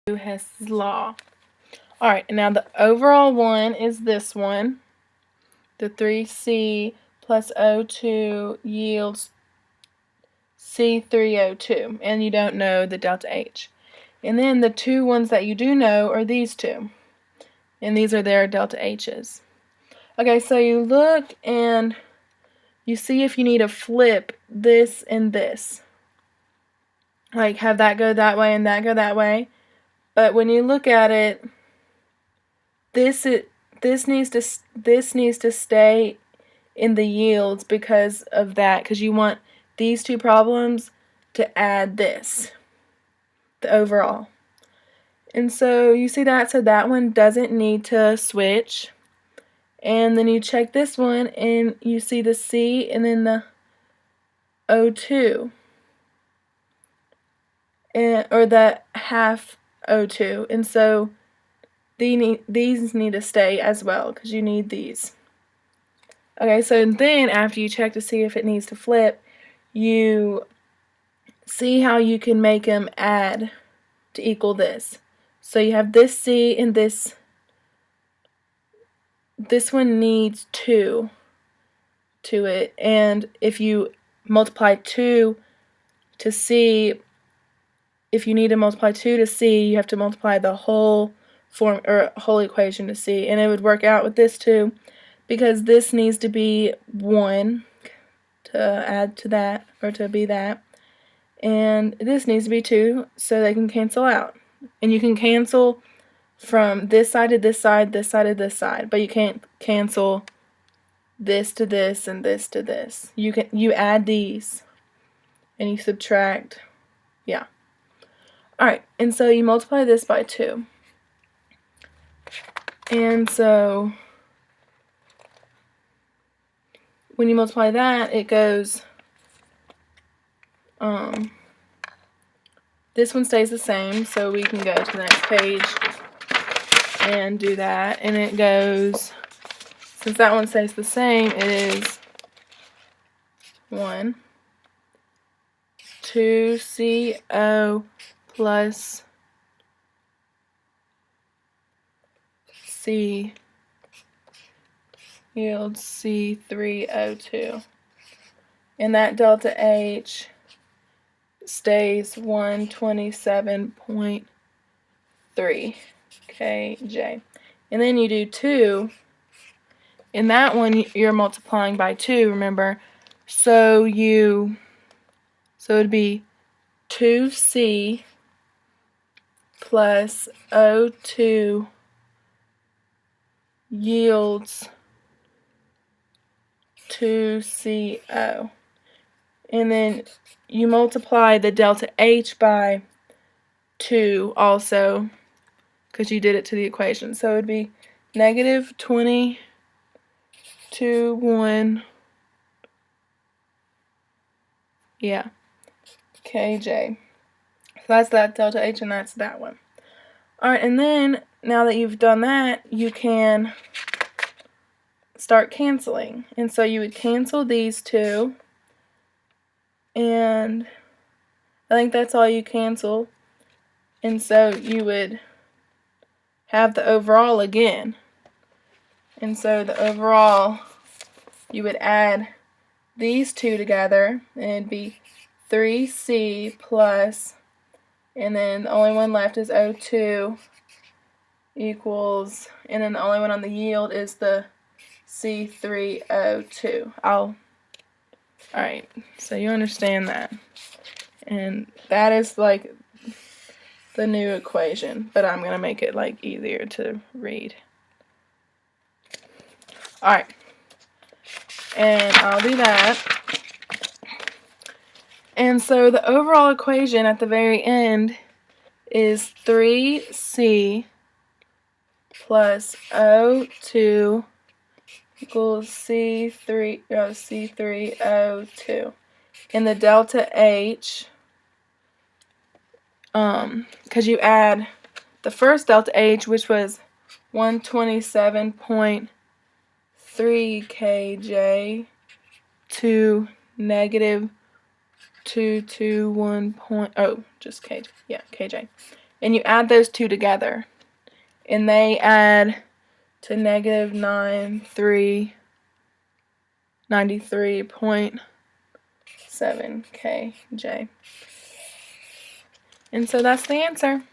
Hess's law. Alright, and now the overall one is this one. The 3C plus O2 yields C3O2. And you don't know the delta H. And then the two ones that you do know are these two. And these are their delta H's. Okay, so you look and you see if you need to flip this and this. Like have that go that way and that go that way. But when you look at it, this needs to stay in the yields because of that, because you want these two problems to add this, the overall. And so you see that, so that one doesn't need to switch. And then you check this one and you see the C and then the O2. Or the half O2. And so these need to stay as well because you need these. Okay, so then after you check to see if it needs to flip, you see how you can make them add to equal this. So you have this C and this one needs 2 to it, and if you multiply 2 to C, if you need to multiply 2 to C, you have to multiply the whole form or whole equation to C, and it would work out with this too, because this needs to be 1 to add to that, or to be that, and this needs to be 2 so they can cancel out. And you can cancel from this side to this side, this side to this side, but you can't cancel this to this and this to this. You add these and you subtract. Yeah. Alright, and so you multiply this by 2. And so when you multiply that, it goes, this one stays the same, so we can go to the next page and do that. And it goes, since that one stays the same, it is 1, 2CO plus C yields C3O2. And that delta H stays 127.3 kJ. And then you do 2. In that one, you're multiplying by 2, remember? So it'd be 2C plus O2 yields 2CO. And then you multiply the delta H by 2 also, because you did it to the equation. So it would be negative 20.21, yeah, kJ. So that's that delta H, and that's that one. Alright, and then now that you've done that, you can start canceling. And so you would cancel these two, and I think that's all you cancel. And so you would have the overall again. And so the overall, you would add these two together, and it'd be 3C plus, and then the only one left is O2 equals, and then the only one on the yield is the C3O2. Alright, so you understand that. And that is like the new equation, but I'm going to make it like easier to read. Alright, and I'll do that. And so the overall equation at the very end is 3C plus O2 equals C3O2. And the delta H, because you add the first delta H, which was 127.3 kJ to negative 221. Just kJ. Yeah, kJ. and you add those two together, and they add to negative 93.7 kJ. And so that's the answer.